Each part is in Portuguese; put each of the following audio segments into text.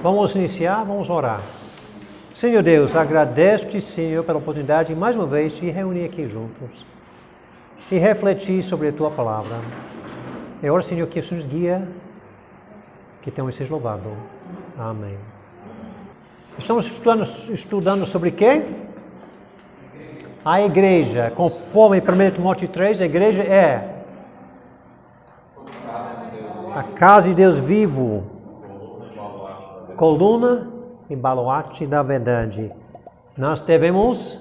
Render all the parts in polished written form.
Vamos iniciar, vamos orar. Senhor Deus, agradeço-te, Senhor, pela oportunidade, mais uma vez, de reunir aqui juntos e refletir sobre a Tua Palavra. Eu oro, Senhor, que o Senhor nos guia, que Teu nome seja louvado. Amém. Estamos estudando sobre quê? A igreja. Conforme 1 Timóteo 3, a igreja é a casa de Deus vivo, coluna e baluarte da verdade. Nós devemos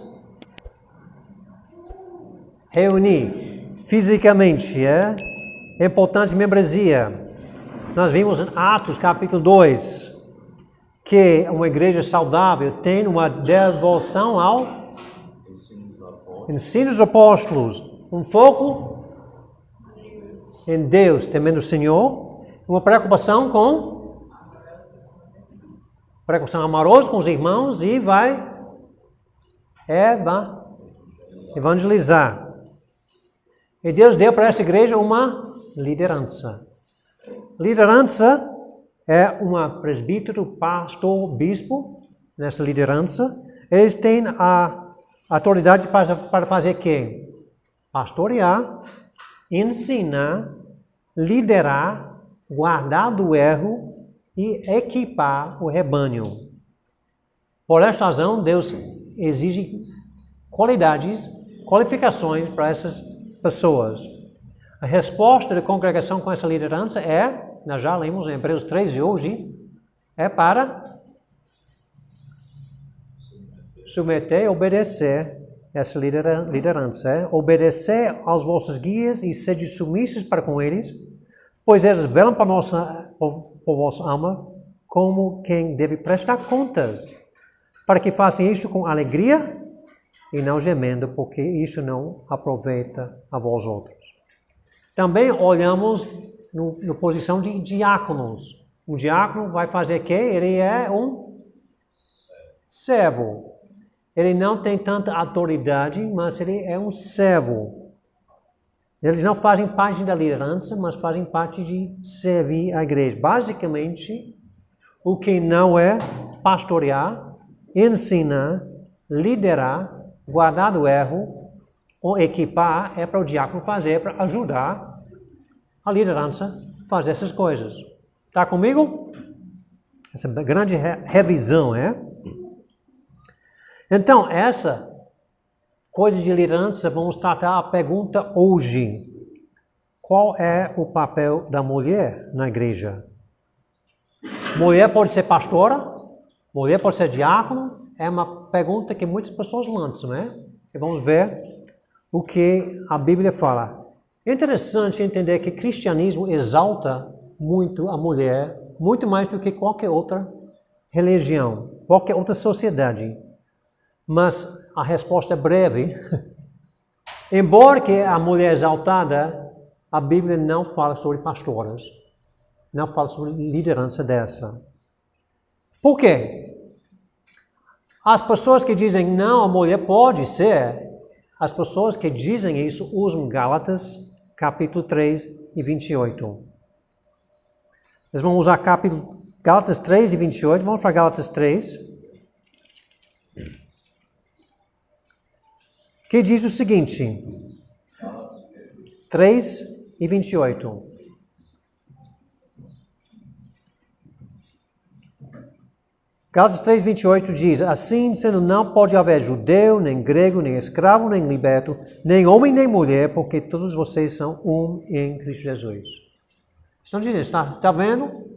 reunir fisicamente, é importante membresia. Nós vimos em Atos capítulo 2 que uma igreja saudável tem uma devoção ao ensino dos apóstolos, um foco em Deus, temendo o Senhor, uma preocupação amorosa com os irmãos e vai evangelizar. E Deus deu para essa igreja uma liderança. Liderança é uma presbítero, pastor, bispo, nessa liderança. Eles têm a autoridade para fazer o quê? Pastorear, ensinar, liderar, guardar do erro e equipar o rebanho. Por esta razão, Deus exige qualificações para essas pessoas. A resposta da congregação com essa liderança nós já lemos em Hebreus 3 de hoje, é para submeter e obedecer essa liderança. Obedecer aos vossos guias e sede submissos para com eles, pois eles velam por vossa alma como quem deve prestar contas, para que façam isto com alegria e não gemendo, porque isso não aproveita a vós outros. Também olhamos na posição de diáconos. Um diácono vai fazer o quê? Ele é um servo. Ele não tem tanta autoridade, mas ele é um servo. Eles não fazem parte da liderança, mas fazem parte de servir a igreja. Basicamente, o que não é pastorear, ensinar, liderar, guardar do erro, ou equipar, é para o diácono fazer, para ajudar a liderança a fazer essas coisas. Está comigo? Essa grande revisão, Então, essa coisa de liderança, vamos tratar a pergunta hoje. Qual é o papel da mulher na igreja? Mulher pode ser pastora? Mulher pode ser diácono? É uma pergunta que muitas pessoas lançam, E vamos ver o que a Bíblia fala. É interessante entender que o cristianismo exalta muito a mulher, muito mais do que qualquer outra religião, qualquer outra sociedade. Mas a resposta é breve. Embora que a mulher é exaltada, a Bíblia não fala sobre pastoras, não fala sobre liderança dessa. Por quê? As pessoas que dizem não, a mulher pode ser, as pessoas que dizem isso usam Gálatas, capítulo 3 e 28. Nós vamos usar Gálatas 3 e 28, vamos para Gálatas 3. Que diz o seguinte, 3 e 28. Gálatas 3, 28 diz, assim sendo não pode haver judeu, nem grego, nem escravo, nem liberto, nem homem, nem mulher, porque todos vocês são um em Cristo Jesus. Estão dizendo, está vendo?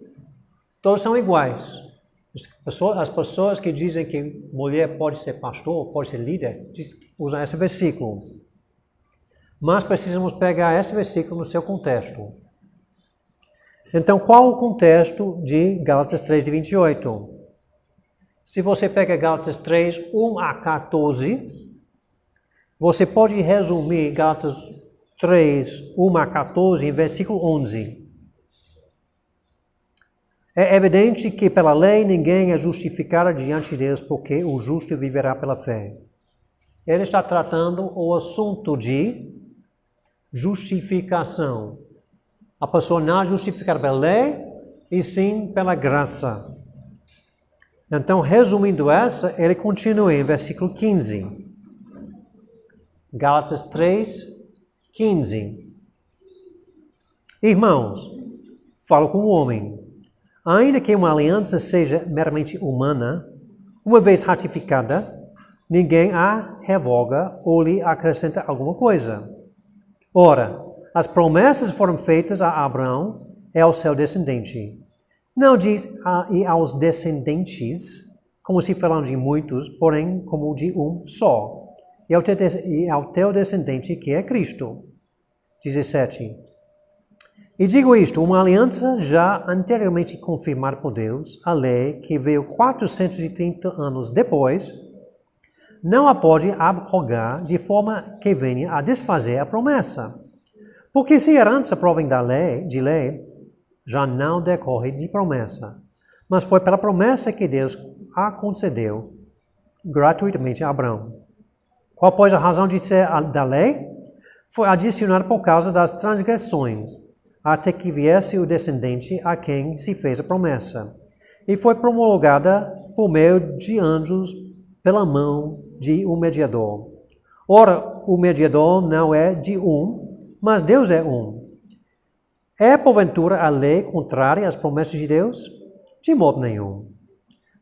Todos são iguais. As pessoas que dizem que mulher pode ser pastor, pode ser líder, usam esse versículo. Mas precisamos pegar esse versículo no seu contexto. Então, qual o contexto de Gálatas 3, 28? Se você pega Gálatas 3, 1 a 14, você pode resumir Gálatas 3, 1 a 14 em versículo 11. É evidente que pela lei ninguém é justificado diante de Deus, porque o justo viverá pela fé. Ele está tratando o assunto de justificação. A pessoa não é justificada pela lei, e sim pela graça. Então, resumindo essa, ele continua em versículo 15. Gálatas 3, 15. Irmãos, falo com o homem. Ainda que uma aliança seja meramente humana, uma vez ratificada, ninguém a revoga ou lhe acrescenta alguma coisa. Ora, as promessas foram feitas a Abraão e ao seu descendente. Não diz e aos descendentes, como se falando de muitos, porém como de um só. E ao teu descendente, que é Cristo. 17. E digo isto, uma aliança já anteriormente confirmada por Deus, a lei que veio 430 anos depois, não a pode abrogar de forma que venha a desfazer a promessa. Porque se a herança provém de lei, já não decorre de promessa, mas foi pela promessa que Deus a concedeu gratuitamente a Abraão. Qual, pois, a razão de ser da lei? Foi adicionada por causa das transgressões, até que viesse o descendente a quem se fez a promessa. E foi promulgada por meio de anjos pela mão de um mediador. Ora, o mediador não é de um, mas Deus é um. É, porventura, a lei contrária às promessas de Deus? De modo nenhum.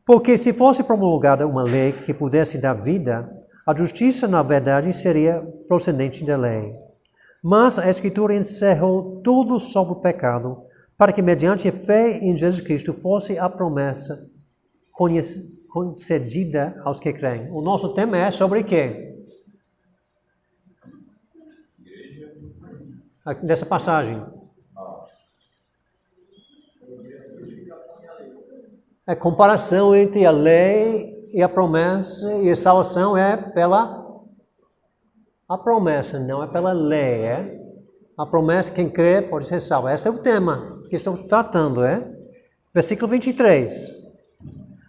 Porque se fosse promulgada uma lei que pudesse dar vida, a justiça, na verdade, seria procedente da lei. Mas a Escritura encerrou tudo sobre o pecado, para que, mediante a fé em Jesus Cristo, fosse a promessa concedida aos que creem. O nosso tema é sobre quê? Nessa passagem. A comparação entre a lei e a promessa, e a salvação é pela a promessa, não é pela lei, é? A promessa, quem crê pode ser salvo. Esse é o tema que estamos tratando, é? Versículo 23.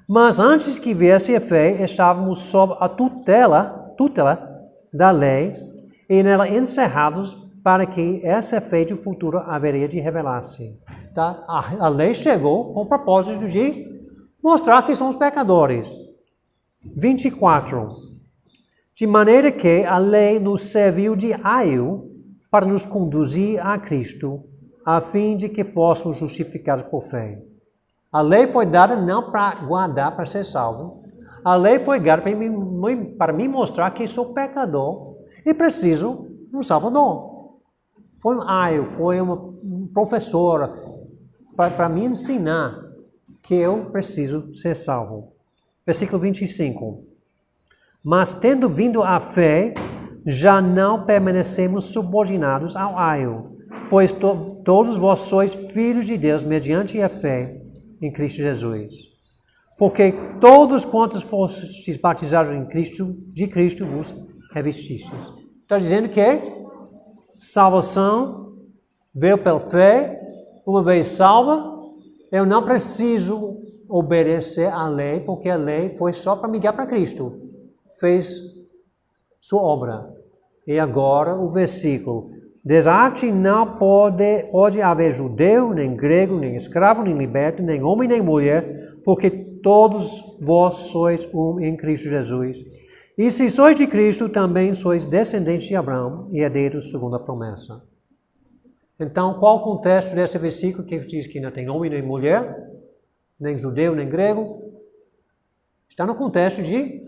Mas antes que viesse a fé, estávamos sob a tutela da lei, e nela encerrados para que essa fé de futuro haveria de revelar-se. Tá? A lei chegou com o propósito de mostrar que somos pecadores. 24. De maneira que a lei nos serviu de aio para nos conduzir a Cristo, a fim de que fôssemos justificados por fé. A lei foi dada não para guardar, para ser salvo. A lei foi dada para me mostrar que sou pecador e preciso de um Salvador. Foi um aio, foi uma professora para me ensinar que eu preciso ser salvo. Versículo 25. Mas tendo vindo a fé, já não permanecemos subordinados ao aio, pois todos vós sois filhos de Deus mediante a fé em Cristo Jesus. Porque todos quantos fostes batizados em Cristo, de Cristo vos revestistes. Está dizendo que salvação veio pela fé, uma vez salva, eu não preciso obedecer à lei, porque a lei foi só para me guiar para Cristo. Fez sua obra. E agora o versículo. Desarte não pode haver judeu, nem grego, nem escravo, nem liberto, nem homem, nem mulher, porque todos vós sois um em Cristo Jesus. E se sois de Cristo, também sois descendentes de Abraão e herdeiros segundo a promessa. Então, qual o contexto desse versículo que diz que não tem homem nem mulher, nem judeu, nem grego? Está no contexto de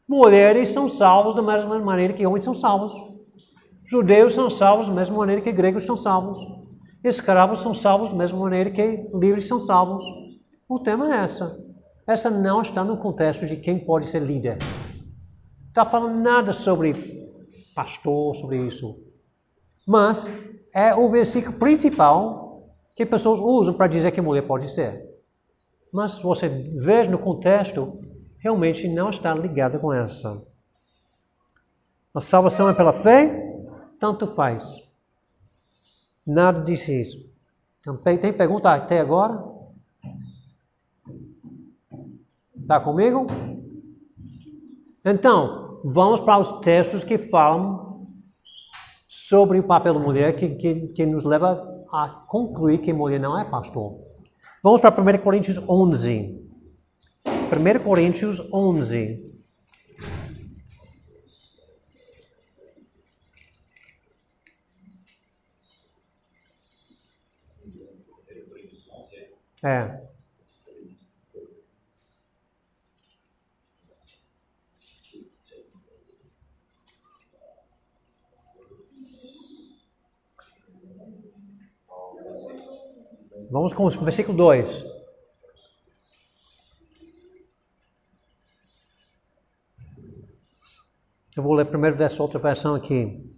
mulheres são salvos da mesma maneira que homens são salvos. Judeus são salvos da mesma maneira que gregos são salvos. Escravos são salvos da mesma maneira que livres são salvos. O tema é essa. Essa não está no contexto de quem pode ser líder. Não está falando nada sobre pastor, sobre isso. Mas é o versículo principal que pessoas usam para dizer que mulher pode ser. Mas você vê no contexto, realmente não está ligado com essa. A salvação é pela fé, tanto faz. Nada diz isso. Então, tem pergunta até agora? Está comigo? Então, vamos para os textos que falam sobre o papel da mulher, que nos leva a concluir que mulher não é pastor. Vamos para 1 Coríntios 11. 1 Coríntios 11. É. Vamos com o versículo 2. Eu vou ler primeiro dessa outra versão aqui.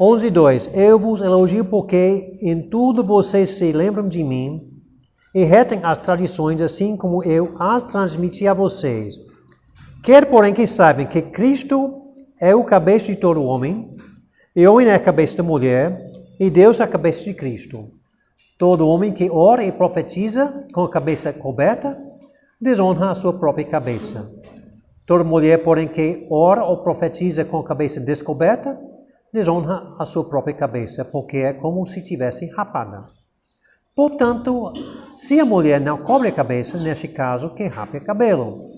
11:2. Eu vos elogio porque em tudo vocês se lembram de mim e retem as tradições assim como eu as transmiti a vocês. Quero, porém, que saibam que Cristo é o cabeça de todo homem, e o homem é a cabeça da mulher, e Deus é a cabeça de Cristo. Todo homem que ora e profetiza com a cabeça coberta, desonra a sua própria cabeça. Toda mulher, porém, que ora ou profetiza com a cabeça descoberta, desonra a sua própria cabeça, porque é como se tivesse rapada. Portanto, se a mulher não cobre a cabeça, neste caso, que rape o cabelo.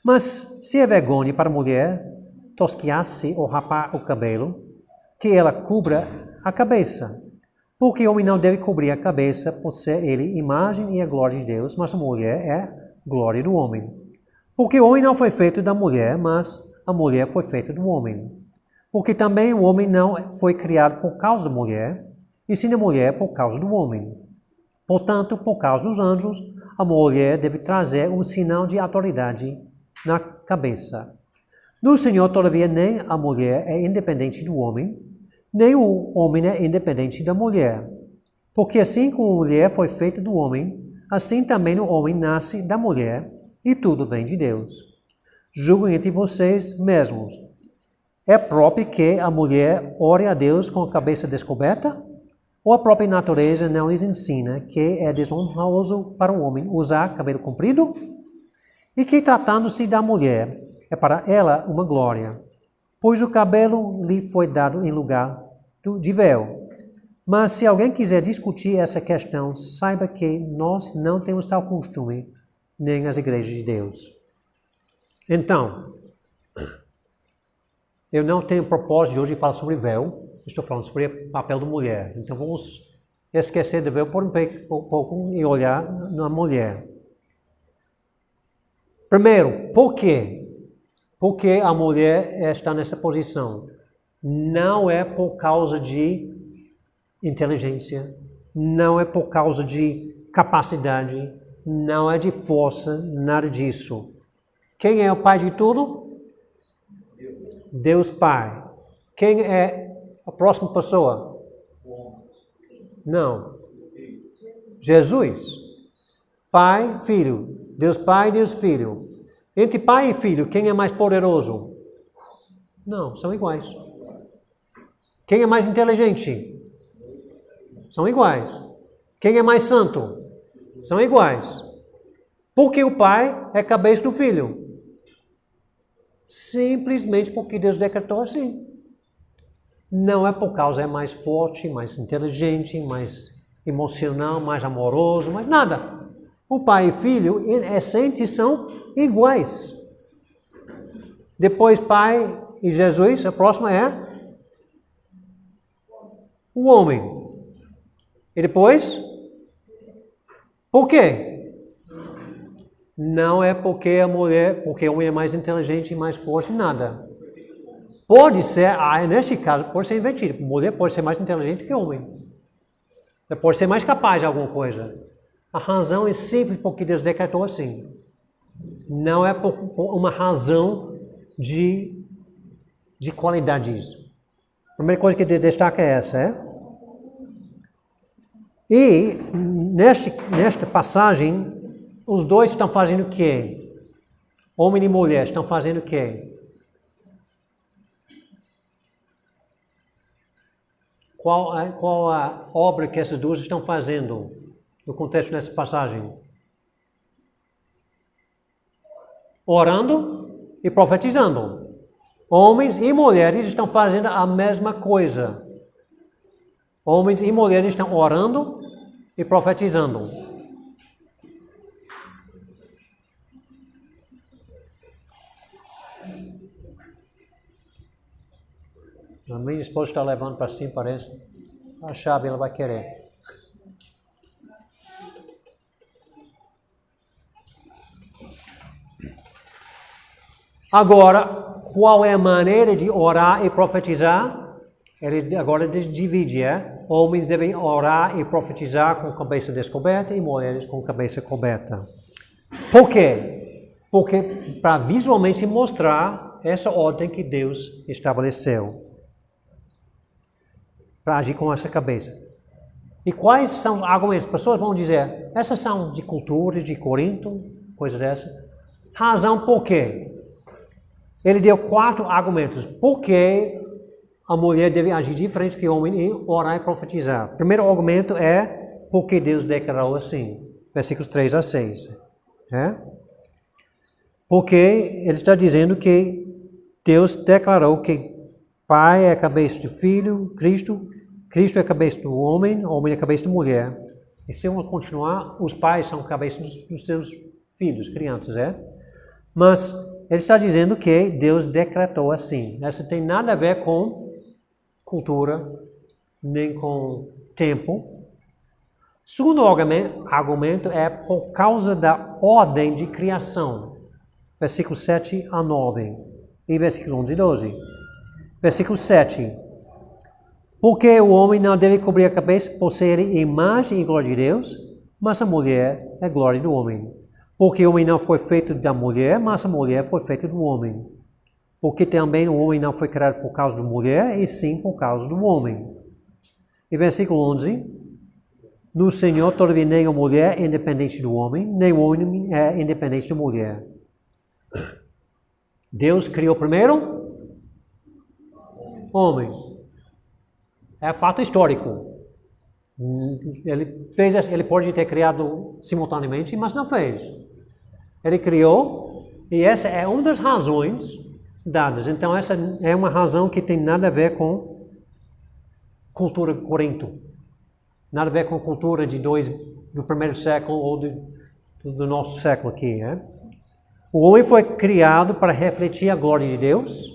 Mas se é vergonha para a mulher tosquiar-se ou rapar o cabelo, que ela cubra a cabeça. Porque o homem não deve cobrir a cabeça, por ser ele imagem e a glória de Deus, mas a mulher é glória do homem. Porque o homem não foi feito da mulher, mas a mulher foi feita do homem. Porque também o homem não foi criado por causa da mulher, e sim a mulher por causa do homem. Portanto, por causa dos anjos, a mulher deve trazer um sinal de autoridade na cabeça. No Senhor, todavia, nem a mulher é independente do homem, nem o homem é independente da mulher. Porque assim como a mulher foi feita do homem, assim também o homem nasce da mulher, e tudo vem de Deus. Julguem entre vocês mesmos. É próprio que a mulher ore a Deus com a cabeça descoberta? Ou a própria natureza não lhes ensina que é desonroso para o homem usar cabelo comprido? E que, tratando-se da mulher, é para ela uma glória, pois o cabelo lhe foi dado em lugar de véu. Mas se alguém quiser discutir essa questão, saiba que nós não temos tal costume, nem as igrejas de Deus. Então, eu não tenho propósito de hoje falar sobre véu, estou falando sobre o papel da mulher. Então vamos esquecer do véu por um pouco e olhar na mulher. Primeiro, por quê? Porque a mulher está nessa posição. Não é por causa de inteligência, não é por causa de capacidade, não é de força, nada disso. Quem é o pai de tudo? Deus Pai. Quem é a próxima pessoa? Não. Jesus. Pai, Filho. Deus Pai, Deus Filho. Entre pai e filho, quem é mais poderoso? Não, são iguais. Quem é mais inteligente? São iguais. Quem é mais santo? São iguais. Porque o pai é cabeça do filho. Simplesmente porque Deus decretou assim. Não é por causa, é mais forte, mais inteligente, mais emocional, mais amoroso, mais nada. O pai e filho, em essência, são iguais. Depois, pai e Jesus, a próxima é o homem. E depois, por quê? Não é porque a mulher, porque o homem é mais inteligente e mais forte, nada. Pode ser, neste caso, pode ser invertido. A mulher pode ser mais inteligente que o homem. Ela pode ser mais capaz de alguma coisa. A razão é simples porque Deus decretou assim. Não é por uma razão de qualidades. A primeira coisa que Deus destaca é essa, é? E nesta passagem, os dois estão fazendo o quê? Homem e mulher estão fazendo o quê? Qual a obra que essas duas estão fazendo no contexto dessa passagem? Orando e profetizando. Homens e mulheres estão fazendo a mesma coisa. Homens e mulheres estão orando e profetizando. A minha esposa está levando para cima, parece. A chave ela vai querer. Agora, qual é a maneira de orar e profetizar? Ele agora divide, Homens devem orar e profetizar com cabeça descoberta e mulheres com cabeça coberta. Por quê? Porque para visualmente mostrar essa ordem que Deus estabeleceu. Para agir com essa cabeça. E quais são os argumentos? As pessoas vão dizer, essas são de cultura, de Corinto, coisa dessa. Razão por quê? Ele deu 4 argumentos. Por que a mulher deve agir diferente que o homem em orar e profetizar? Primeiro argumento é porque Deus declarou assim. Versículos 3 a 6. Porque ele está dizendo que Deus declarou que Pai é a cabeça do Filho, Cristo é a cabeça do homem é a cabeça da mulher. E se vamos continuar, os pais são a cabeça dos seus filhos, crianças, Mas ele está dizendo que Deus decretou assim. Isso tem nada a ver com cultura, nem com tempo. Segundo argumento é por causa da ordem de criação. Versículos 7 a 9 e versículos 11 e 12. Versículo 7. Porque o homem não deve cobrir a cabeça por ser imagem e glória de Deus, mas a mulher é glória do homem. Porque o homem não foi feito da mulher, mas a mulher foi feita do homem. Porque também o homem não foi criado por causa da mulher, e sim por causa do homem. E versículo 11. No Senhor, todavia, nem a mulher é independente do homem, nem o homem é independente da mulher. Deus criou primeiro homem. É fato histórico. Ele pode ter criado simultaneamente, mas não fez. Ele criou, e essa é uma das razões dadas. Então, essa é uma razão que tem nada a ver com cultura Corinto. Nada a ver com cultura do primeiro século ou do nosso século aqui. O homem foi criado para refletir a glória de Deus,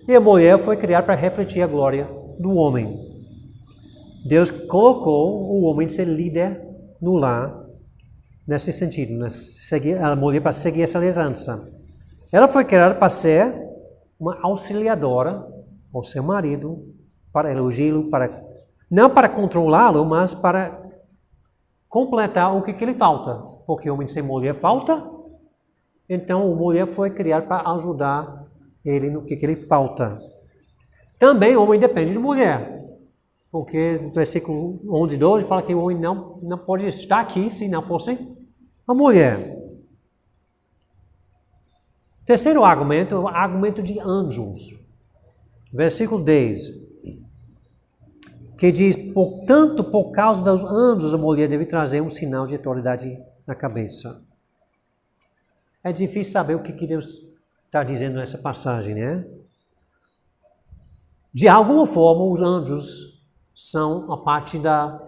e a mulher foi criada para refletir a glória do homem. Deus colocou o homem ser líder no lar, nesse sentido, a mulher para seguir essa liderança. Ela foi criada para ser uma auxiliadora ao seu marido, para elogiá-lo, não para controlá-lo, mas para completar o que lhe falta. Porque homem sem mulher falta, então a mulher foi criada para ajudar ele no que lhe falta. Também o homem depende de mulher. Porque no versículo 11 e 12 fala que o homem não pode estar aqui se não fosse a mulher. Terceiro argumento é o argumento de anjos. Versículo 10. Que diz, portanto, por causa dos anjos, a mulher deve trazer um sinal de autoridade na cabeça. É difícil saber o que Deus está dizendo nessa passagem, De alguma forma, os anjos são a parte da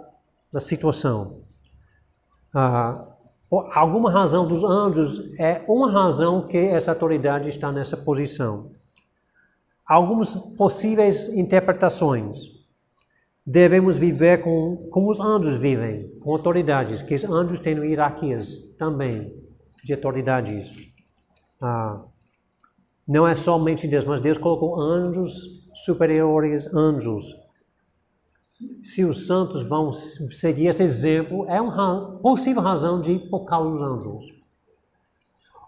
situação. Por alguma razão dos anjos é uma razão que essa autoridade está nessa posição. Algumas possíveis interpretações. Devemos viver como os anjos vivem, com autoridades, que os anjos têm hierarquias também de autoridades. Não é somente Deus, mas Deus colocou anjos superiores, anjos. Se os santos vão seguir esse exemplo, é uma possível razão de ir por causa dos anjos.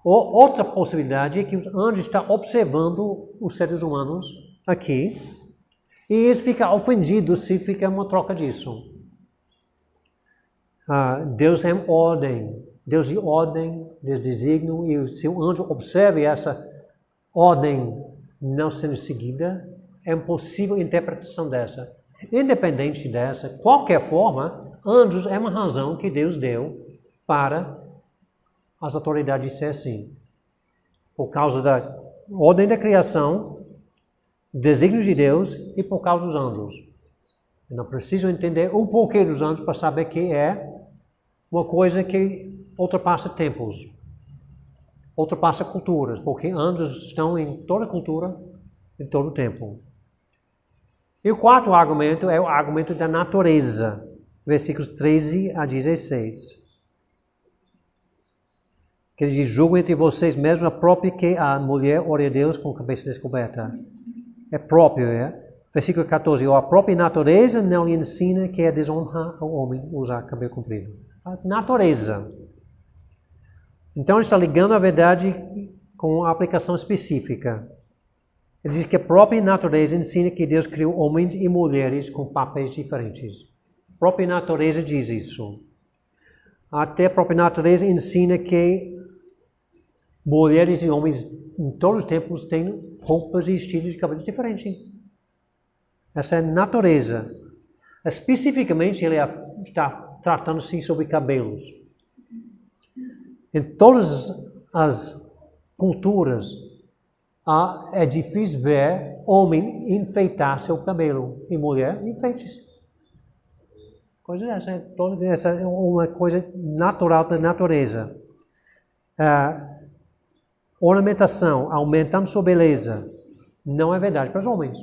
Ou outra possibilidade é que os anjos estão observando os seres humanos aqui, e eles ficam ofendidos se fica uma troca disso. Deus é ordem, Deus de ordem, Deus designa, e se o anjo observa essa ordem não sendo seguida, é uma possível interpretação dessa. Independente dessa, qualquer forma, anjos é uma razão que Deus deu para as autoridades ser assim. Por causa da ordem da criação, desígnios de Deus e por causa dos anjos. Eu não preciso entender um porquê dos anjos para saber que é uma coisa que ultrapassa tempos, ultrapassa culturas, porque anjos estão em toda cultura, em todo tempo. E o quarto argumento é o argumento da natureza, versículos 13 a 16. Que ele diz, julguem entre vocês mesmos a própria que a mulher ore a Deus com a cabeça descoberta. É próprio, é? Versículo 14, a própria natureza não lhe ensina que é desonra ao homem usar cabelo comprido. A natureza. Então ele está ligando a verdade com a aplicação específica. Ele diz que a própria natureza ensina que Deus criou homens e mulheres com papéis diferentes. A própria natureza diz isso. Até a própria natureza ensina que mulheres e homens em todos os tempos têm roupas e estilos de cabelo diferentes. Essa é a natureza. Especificamente, ele está tratando-se sobre cabelos. Em todas as culturas, é difícil ver homem enfeitar seu cabelo e mulher enfeite-se. Essa é uma coisa natural da natureza. Ornamentação, aumentando sua beleza, não é verdade para os homens.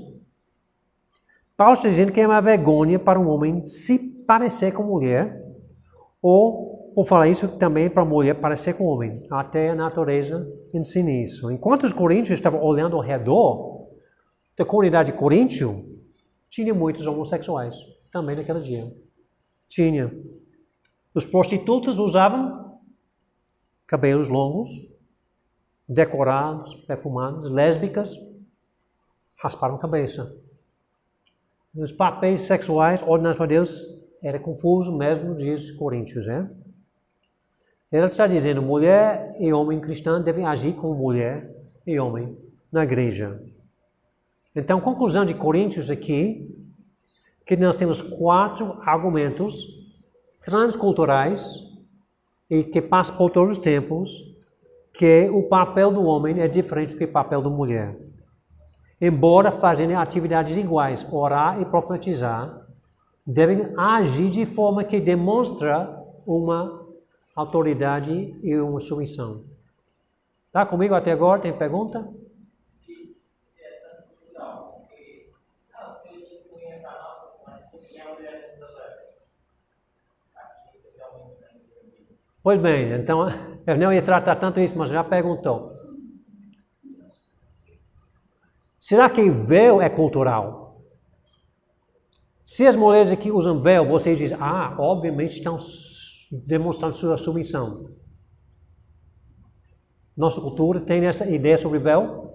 Paulo está dizendo que é uma vergonha para um homem se parecer com mulher, ou, por falar isso, também para a mulher parecer com homem. Até a natureza ensina isso. Enquanto os coríntios estavam olhando ao redor da comunidade de Coríntio, tinha muitos homossexuais, também naquele dia. Tinha. Os prostitutas usavam cabelos longos, decorados, perfumados, lésbicas, rasparam a cabeça. Os papéis sexuais ordenados por Deus era confuso mesmo nos dias de Coríntios, né? Ele está dizendo, mulher e homem cristão devem agir como mulher e homem na igreja. Então, conclusão de Coríntios aqui, que nós temos 4 argumentos transculturais e que passam por todos os tempos, que o papel do homem é diferente do que o papel da mulher. Embora fazendo atividades iguais, orar e profetizar, devem agir de forma que demonstra uma autoridade e uma submissão. Está comigo até agora? Tem pergunta? Pois bem, então eu não ia tratar tanto isso, mas já perguntou. Será que véu é cultural? Se as mulheres aqui usam véu, vocês dizem, obviamente estão demonstrando sua submissão. Nossa cultura tem essa ideia sobre véu?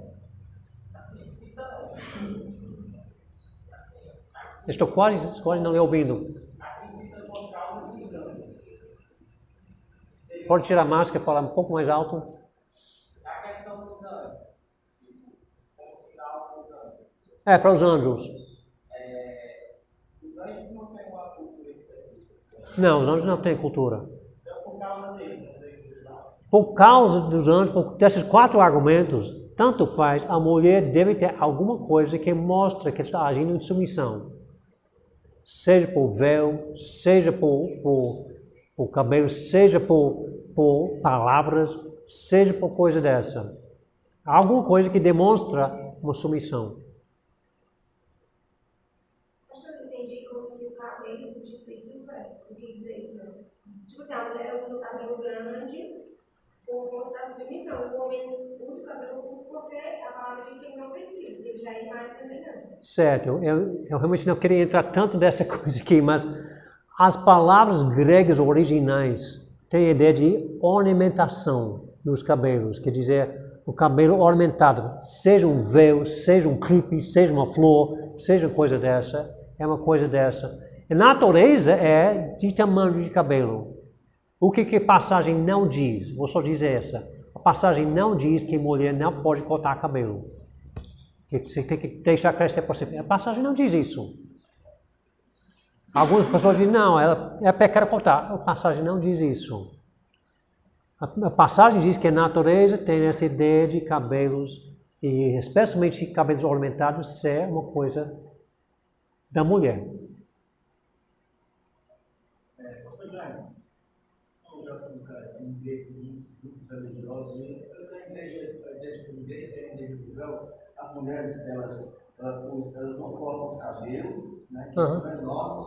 Estou quase não lhe ouvindo. Pode tirar a máscara e falar um pouco mais alto? Para os anjos. Os anjos não têm uma cultura específica. Não, os anjos não têm cultura. Então, por causa deles, por causa dos anjos, por desses 4 argumentos, tanto faz, a mulher deve ter alguma coisa que mostra que está agindo em submissão. Seja por véu, seja por cabelo, seja por palavras, seja por coisa dessa. Alguma coisa que demonstra uma submissão. Eu entendi como se o cabelo substituísse o véu. Não quis dizer isso, não. Tipo assim, a mulher usa o cabelo grande por conta da submissão. O homem usa o cabelo curto porque a palavra diz que ele não precisa, ele já é mais semelhança. Certo, eu realmente não queria entrar tanto nessa coisa aqui, mas as palavras gregas originais têm a ideia de ornamentação dos cabelos, quer dizer, o cabelo ornamentado, seja um véu, seja um clipe, seja uma flor, seja coisa dessa, é uma coisa dessa. A natureza é de tamanho de cabelo. O que a passagem não diz? Vou só dizer essa. A passagem não diz que mulher não pode cortar cabelo. Que você tem que deixar crescer por sempre. A passagem não diz isso. Algumas pessoas dizem, não, é pecado cortar. A passagem não diz isso. A passagem diz que a natureza tem essa ideia de cabelos, e especialmente cabelos ornamentados, ser uma coisa da mulher. Pastor Jaime, eu já fui um cara que lidei com muitos grupos religiosos, e eu tenho a igreja de Comunidade, tem a igreja do véu, as mulheres, elas Elas não cortam os cabelos, né, que Aham. são enormes,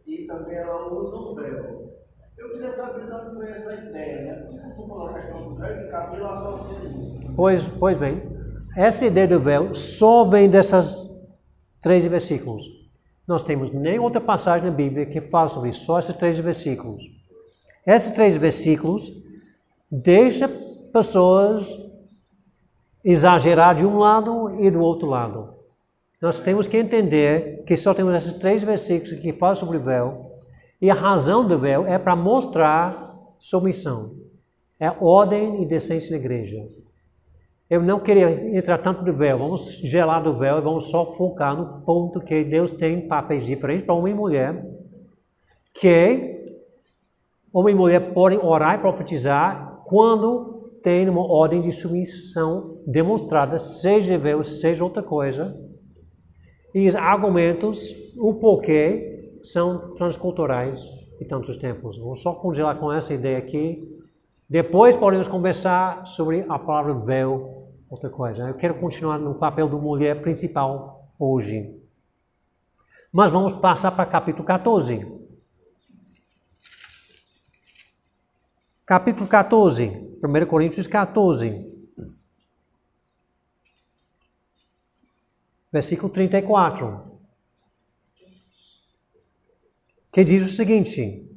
e também ela usa o véu. Eu queria saber de onde foi essa ideia, né? Por que você falou a questão do véu e de cabelo, ela só fez isso? Pois bem, essa ideia do véu só vem dessas 13 versículos. Nós temos nem outra passagem na Bíblia que fala sobre isso, só esses 13 versículos. Esses 13 versículos deixam pessoas exagerar de um lado e do outro lado. Nós temos que entender que só temos esses 3 versículos que falam sobre o véu, e a razão do véu é para mostrar submissão. É ordem e decência na igreja. Eu não queria entrar tanto no véu, vamos gelar do véu e vamos só focar no ponto que Deus tem papéis diferentes para homem e mulher, que homem e mulher podem orar e profetizar quando tem uma ordem de submissão demonstrada, seja véu, seja outra coisa. E os argumentos, o porquê, são transculturais de tantos tempos. Vou só congelar com essa ideia aqui. Depois podemos conversar sobre a palavra véu, outra coisa. Eu quero continuar no papel da mulher principal hoje. Mas vamos passar para capítulo 14. Capítulo 14, 1 Coríntios 14. Versículo 34. Que diz o seguinte: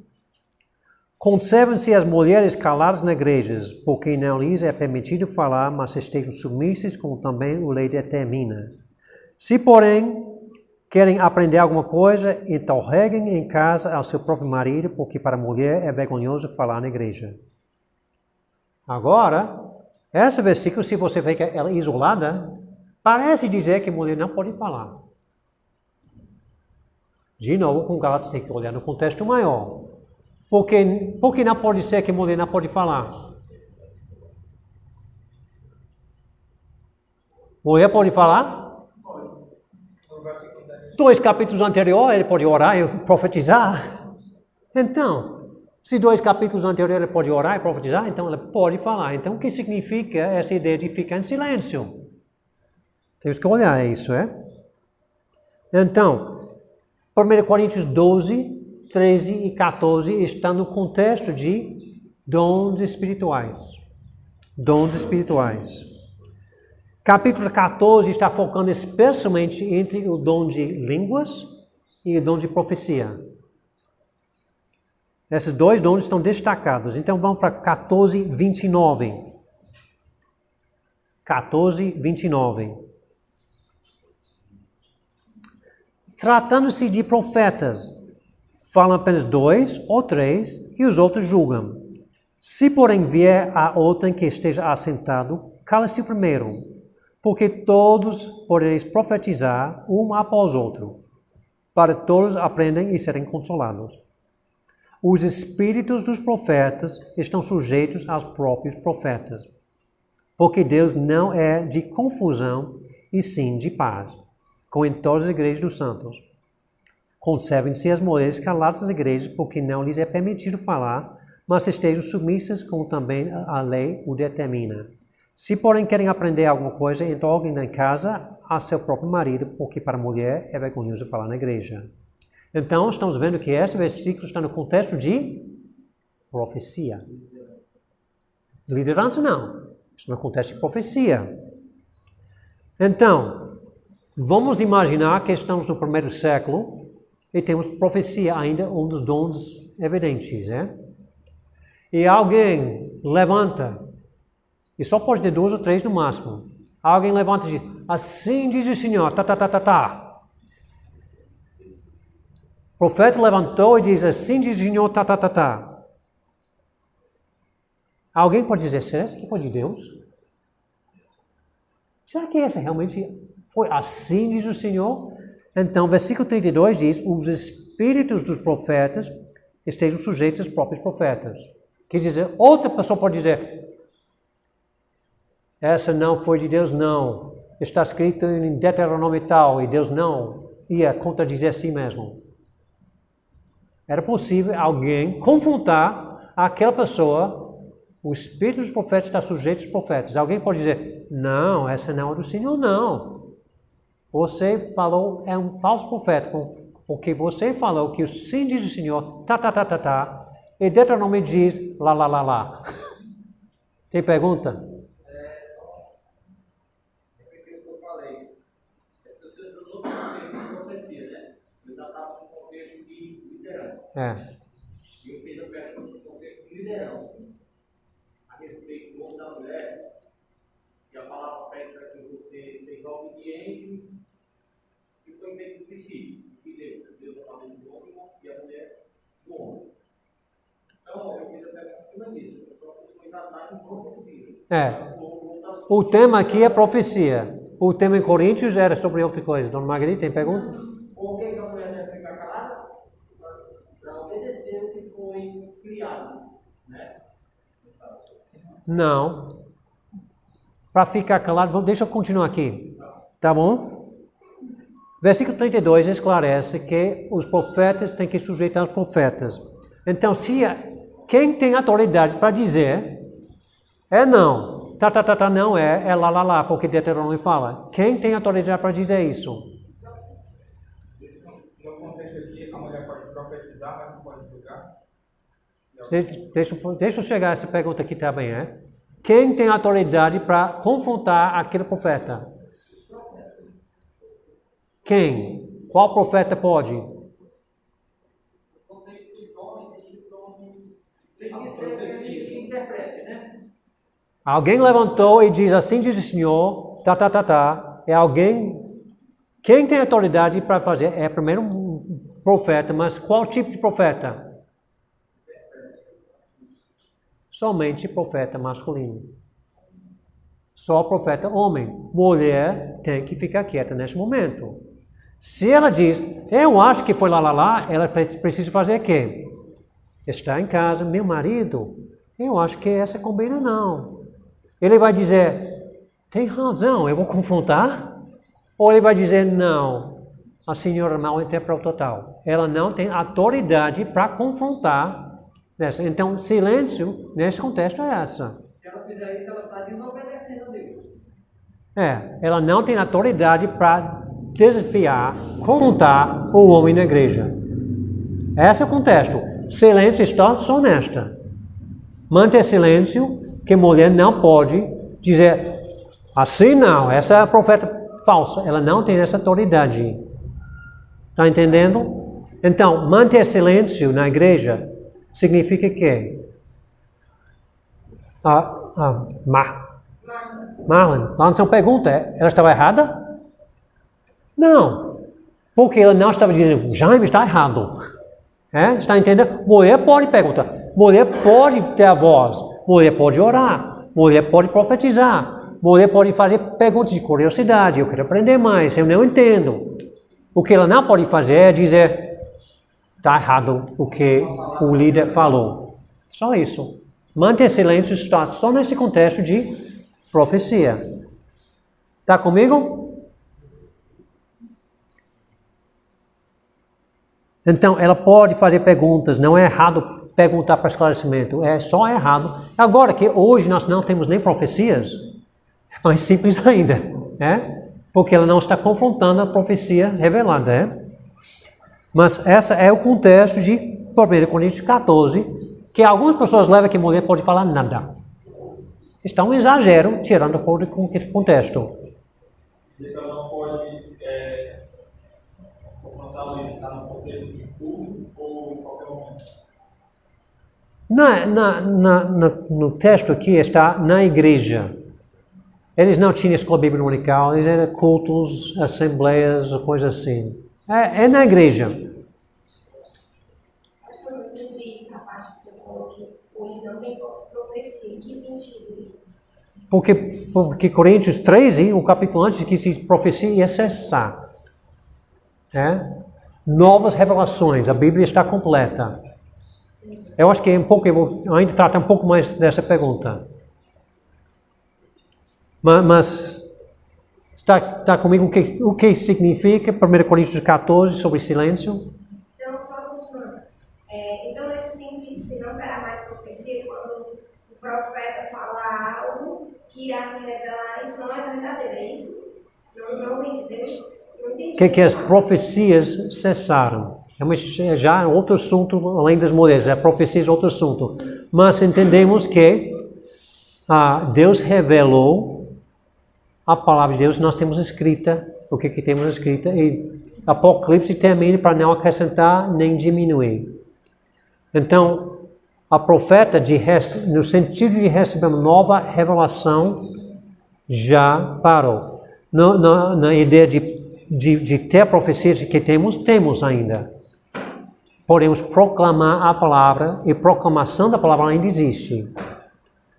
conservem-se as mulheres caladas nas igrejas, porque não lhes é permitido falar, mas estejam submissas, como também a lei determina. Se, porém, querem aprender alguma coisa, então reguem em casa ao seu próprio marido, porque para a mulher é vergonhoso falar na igreja. Agora, esse versículo, se você vê que ela é isolada, parece dizer que a mulher não pode falar. De novo, com Gálatas tem que olhar no contexto maior. Por que não pode ser que a mulher não pode falar? Mulher pode falar? Pode. 2 capítulos anteriores ele pode orar e profetizar. Então, se 2 capítulos anteriores ele pode orar e profetizar, então ela pode falar. Então, o que significa essa ideia de ficar em silêncio? Temos que olhar isso, é? Então, 1 Coríntios 12, 13 e 14 está no contexto de dons espirituais. Dons espirituais. Capítulo 14 está focando especialmente entre o dom de línguas e o dom de profecia. Esses 2 dons estão destacados. Então vamos para 14, 29. 14, 29. Tratando-se de profetas, falam apenas 2 ou 3 e os outros julgam. Se, porém, vier a outrem que esteja assentado, cala-se primeiro, porque todos podereis profetizar um após outro, para todos aprendem e serem consolados. Os espíritos dos profetas estão sujeitos aos próprios profetas, porque Deus não é de confusão e sim de paz, como em todas as igrejas dos santos. Conservem-se as mulheres caladas nas igrejas, porque não lhes é permitido falar, mas estejam submissas, como também a lei o determina. Se, porém, querem aprender alguma coisa, então alguém na casa a seu próprio marido, porque para a mulher é vergonhoso falar na igreja. Então, estamos vendo que esse versículo está no contexto de profecia. Liderança não, está no contexto de profecia. Então, vamos imaginar que estamos no 1º século e temos profecia ainda, um dos dons evidentes, né? E alguém levanta, e só pode ter 2 ou 3 no máximo. Alguém levanta e diz, assim diz o Senhor, O profeta levantou e diz, assim diz o Senhor, Alguém pode dizer, será que foi de Deus? Será que essa realmente foi assim, diz o Senhor? Então, versículo 32 diz, os espíritos dos profetas estejam sujeitos aos próprios profetas. Quer dizer, outra pessoa pode dizer, essa não foi de Deus, não. Está escrito em Deuteronômio tal, e Deus não ia contradizer a si mesmo. Era possível alguém confrontar aquela pessoa, o espírito dos profetas está sujeito aos profetas. Alguém pode dizer, não, essa não é do Senhor, não. Você falou, é um falso profeta, porque você falou que assim diz o Senhor, e Deuteronômio diz, lá. Tem pergunta? É. Eu fiz a pergunta no contexto de liderança, a respeito do homem da mulher, e a palavra pede para que você seja obediente, e foi feito do princípio, que Deus a cabeça do homem e a mulher do homem. Então, eu fiz a pergunta em cima disso, eu só fui tratado em profecia. O tema aqui é profecia. O tema em Coríntios era sobre outra coisa. Dona Margarida, tem pergunta? Por que a mulher deve ficar calada? Para obedecer o que foi criado, né? Não. Para ficar calado, deixa eu continuar aqui. Tá bom? Versículo 32 esclarece que os profetas têm que sujeitar os profetas. Então, quem tem autoridade para dizer é não. Não é lá, porque Deuteronômio fala. Quem tem autoridade para dizer isso? No contexto aqui, a mulher pode profetizar, mas não pode julgar? Deixa eu chegar a essa pergunta aqui também, Quem tem autoridade para confrontar aquele profeta? Quem? Qual profeta pode? Alguém levantou e diz, assim diz o Senhor, É alguém... Quem tem autoridade para fazer? É primeiro um profeta, mas qual tipo de profeta? Somente profeta masculino. Só profeta homem. Mulher tem que ficar quieta nesse momento. Se ela diz, eu acho que foi lá, ela precisa fazer o quê? Está em casa, meu marido, eu acho que essa combina não. Ele vai dizer, tem razão, eu vou confrontar? Ou ele vai dizer, não, a senhora mal interpretou total. Ela não tem autoridade para confrontar. Então, silêncio, nesse contexto, é essa. Se ela fizer isso, ela está desobedecendo a Deus. Ela não tem autoridade para desafiar, confrontar o homem na igreja. Esse é o contexto. Silêncio está só nesta. Manter silêncio, que mulher não pode dizer, assim não, essa é a profeta falsa. Ela não tem essa autoridade. Está entendendo? Então, manter silêncio na igreja significa que Marlon, lá não pergunta, ela estava errada? Não, porque ela não estava dizendo, Jaime está errado. Está entendendo? Mulher pode perguntar, mulher pode ter a voz, mulher pode orar, mulher pode profetizar, mulher pode fazer perguntas de curiosidade, eu quero aprender mais, eu não entendo. O que ela não pode fazer é dizer, está errado o que o líder falou. Só isso. Manter silêncio está só nesse contexto de profecia. Está comigo? Então, ela pode fazer perguntas, não é errado perguntar para esclarecimento, é só errado. Agora que hoje nós não temos nem profecias, é mais simples ainda, porque ela não está confrontando a profecia revelada. Mas esse é o contexto de 1 Coríntios 14, que algumas pessoas levam que mulher pode falar nada. Está um exagero, tirando o contexto. Então não pode confrontar o líder, está no contexto de culto ou em qualquer momento? No texto aqui está na igreja. Eles não tinham escola bíblica dominical, eles eram cultos, assembleias, coisas assim. É na igreja. Acho que eu não entendi a parte que você falou que hoje não tem profecia. Em que sentido isso? Porque Coríntios 13, o capítulo antes, que diz profecia ia cessar. Novas revelações, a Bíblia está completa. Eu acho que eu vou ainda tratar um pouco mais dessa pergunta. Mas está comigo o que significa 1 Coríntios 14 sobre silêncio? Então, só continuando. Então, nesse sentido, se não terá mais profecia, quando o profeta fala algo que irá se revelar, isso não é verdadeiro, é isso? Não vem de Deus? que as profecias cessaram. Já é outro assunto, além das mulheres, a profecia é outro assunto. Mas entendemos que Deus revelou a palavra de Deus, nós temos escrita, o que temos escrita, e Apocalipse termina para não acrescentar nem diminuir. Então, a profeta, no sentido de receber uma nova revelação, já parou. Na ideia de ter profecias que temos ainda. Podemos proclamar a palavra, e proclamação da palavra ainda existe.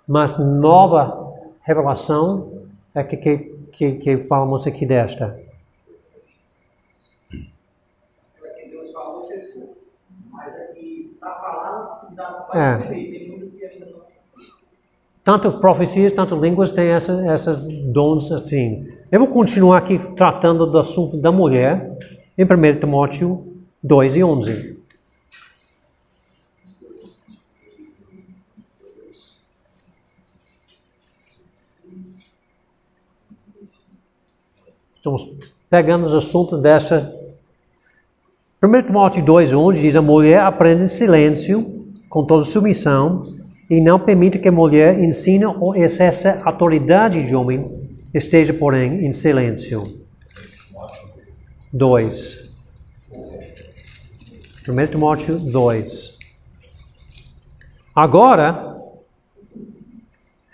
Mas nova revelação é que falamos aqui desta. Que Deus falou, você escuta. Mas aqui está falando, dá para perceber. Tem muitos que ainda não. Tanto profecias, tanto línguas têm essas dons assim. Eu vou continuar aqui tratando do assunto da mulher, em 1 Timóteo 2 e 11. Estamos pegando os assuntos dessa. 1 Timóteo 2, 11 diz: a mulher aprende em silêncio, com toda submissão, e não permite que a mulher ensine ou exerça autoridade de homem, esteja, porém, em silêncio. 2. 1 Timóteo 2. Agora,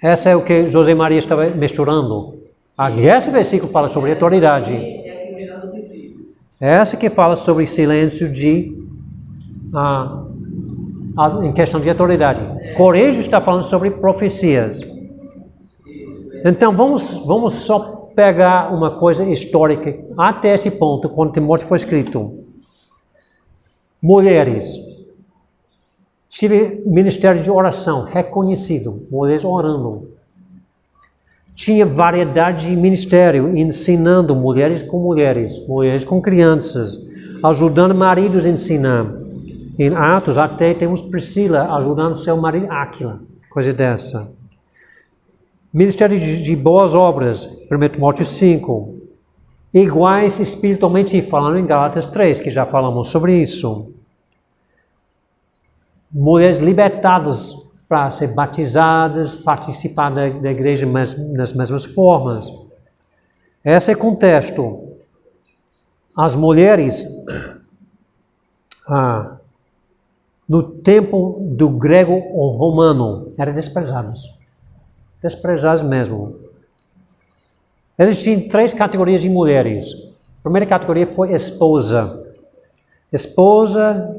essa é o que José Maria estava misturando. Esse versículo fala sobre autoridade. Essa que fala sobre silêncio em questão de autoridade. Coríntios está falando sobre profecias. Então vamos só pegar uma coisa histórica até esse ponto, quando Timóteo foi escrito. Mulheres. Tive ministério de oração reconhecido. Mulheres orando. Tinha variedade de ministério, ensinando mulheres com crianças, ajudando maridos a ensinar. Em Atos, até temos Priscila ajudando seu marido Áquila, coisa dessa. Ministério de boas obras, 1 Timóteo 5. Iguais espiritualmente, falando em Gálatas 3, que já falamos sobre isso. Mulheres libertadas para ser batizadas, participar da igreja nas mesmas formas. Esse é o contexto. As mulheres, no tempo do grego ou romano, eram desprezadas. Desprezadas mesmo. Eles tinham 3 categorias de mulheres. A primeira categoria foi esposa. Esposa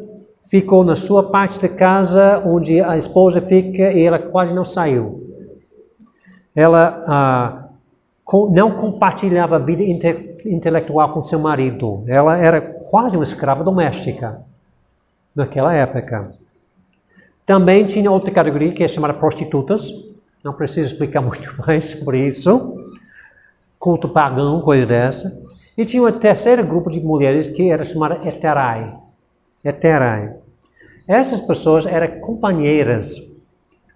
ficou na sua parte da casa, onde a esposa fica e ela quase não saiu. Ela não compartilhava a vida intelectual com seu marido. Ela era quase uma escrava doméstica naquela época. Também tinha outra categoria que é chamada prostitutas. Não preciso explicar muito mais sobre isso. Culto pagão, coisa dessa. E tinha um terceiro grupo de mulheres que era chamada heterai. Essas pessoas eram companheiras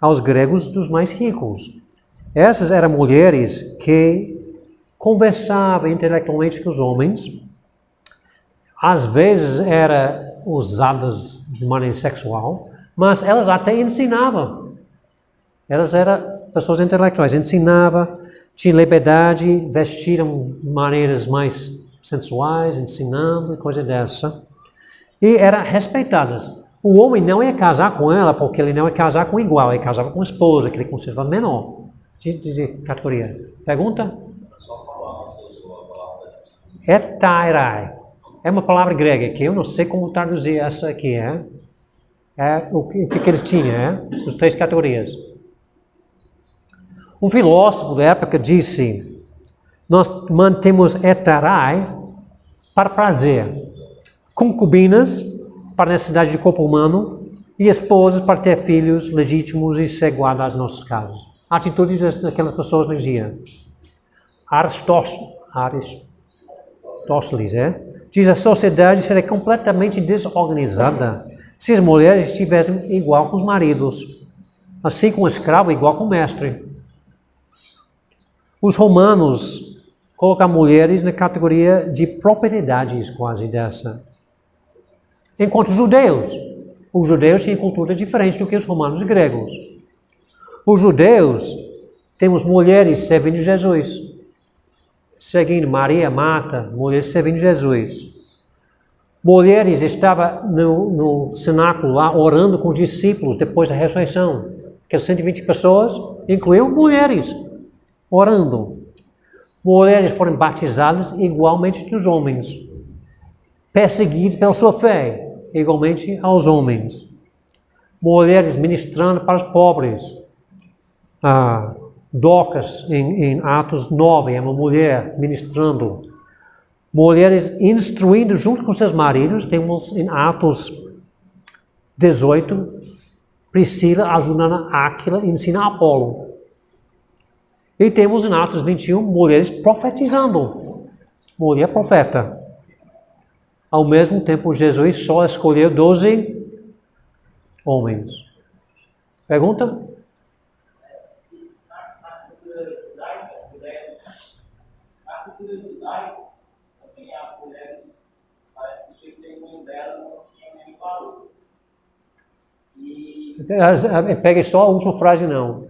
aos gregos dos mais ricos. Essas eram mulheres que conversavam intelectualmente com os homens. Às vezes eram usadas de maneira sexual, mas elas até ensinavam. Elas eram pessoas intelectuais, ensinavam, tinham liberdade, vestiram de maneiras mais sensuais, ensinando e coisa dessa. E eram respeitadas. O homem não ia casar com ela porque ele não ia casar com igual, ele casava com a esposa, que ele considerava menor. De categoria. Pergunta? Só palavra, você usou a palavra dessa. Hetairai. É uma palavra grega que eu não sei como traduzir essa aqui, é o que eles tinham, as 3 categorias. Um filósofo da época disse: nós mantemos hetairai para prazer, concubinas para necessidade de corpo humano e esposas para ter filhos legítimos e ser guardados nos nossos casos. A atitude daquelas pessoas no dia. Aristóteles, diz: a sociedade seria completamente desorganizada se as mulheres estivessem igual com os maridos, assim como o escravo igual com o mestre. Os romanos, colocar mulheres na categoria de propriedades quase dessa. Enquanto os judeus tinham cultura diferente do que os romanos e gregos. Os judeus, temos mulheres servindo Jesus, seguindo Maria, Marta, mulheres servindo Jesus. Mulheres estavam no cenáculo lá orando com os discípulos depois da ressurreição. Aquelas 120 pessoas incluíam mulheres orando. Mulheres foram batizadas igualmente que os homens. Perseguidos pela sua fé, igualmente aos homens. Mulheres ministrando para os pobres. Dorcas, em Atos 9, é uma mulher ministrando. Mulheres instruindo junto com seus maridos. Temos em Atos 18, Priscila ajudando Áquila a ensinar Apolo. E temos em Atos 21, mulheres profetizando. Mulher profeta. Ao mesmo tempo, Jesus só escolheu 12 homens. Pergunta? Na cultura judaica, também as mulheres, parece que o testemunho dela não tinha nenhum valor. Pegue só a última frase, não.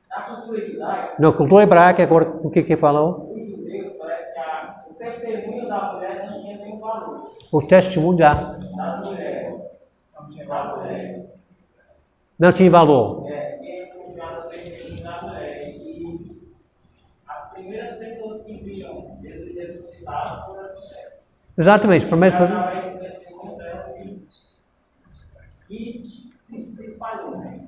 Na cultura judaica, Na cultura hebraica, agora o que falou? os judeus, parece que o testemunho da mulher não tinha nenhum valor. O testemunho Das mulheres. Não tinha valor. não tinha valor. Ninguém confiava no testemunho da mulher. E as primeiras pessoas que viram Jesus ressuscitado foram as mulheres. Exatamente. Primeiro, E se espalhou, né?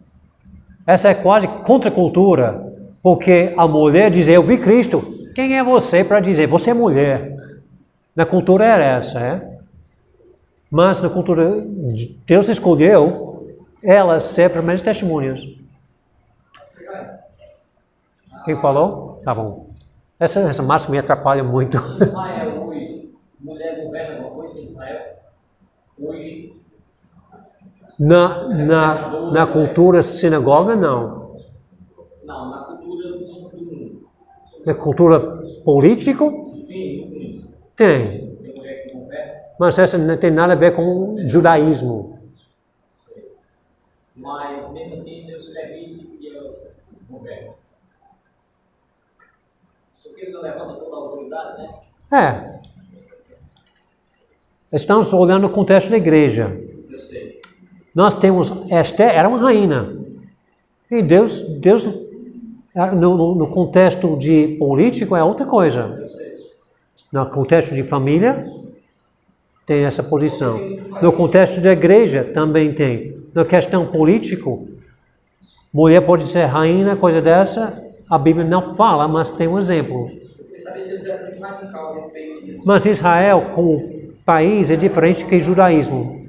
essa é quase contra a cultura, porque a mulher diz, eu vi Cristo. Quem é você para dizer, você é mulher? Na cultura era essa, é? Mas na cultura, Deus escolheu elas ser primeiras testemunhas. Quem falou? Tá bom. Essa máscara me atrapalha muito. Israel hoje, mulher governa alguma coisa em Israel? Hoje, Na cultura sinagoga, não. não, na cultura do mundo. Na cultura política, Sim, tem. tem mulher que governa, Mas essa não tem nada a ver com judaísmo. mas mesmo assim Deus permite que elas governam. Porque ele não levanta toda a autoridade, né? É. Estamos olhando o contexto da igreja. Eu sei. Nós temos, Esther era uma rainha. E Deus no contexto de político é outra coisa. No contexto de família, tem essa posição. No contexto da igreja, também tem. Na questão político, mulher pode ser rainha, coisa dessa. A Bíblia não fala, mas tem um exemplo. Eu queria saber se eles eram muito radical a respeito disso. Mas Israel, como país, é diferente que judaísmo.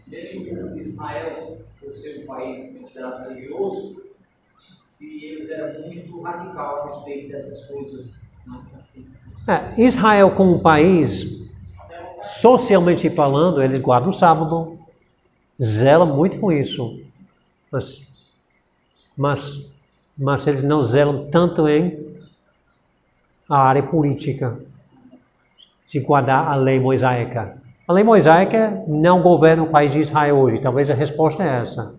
Mesmo que Israel, por ser um país considerado religioso, se eles eram muito radical a respeito dessas coisas. Israel, como país, socialmente falando, eles guardam o sábado, zelam muito com isso. Mas eles não zelam tanto em a área política, de guardar a lei mosaica. A lei mosaica não governa o país de Israel hoje. Talvez a resposta é essa.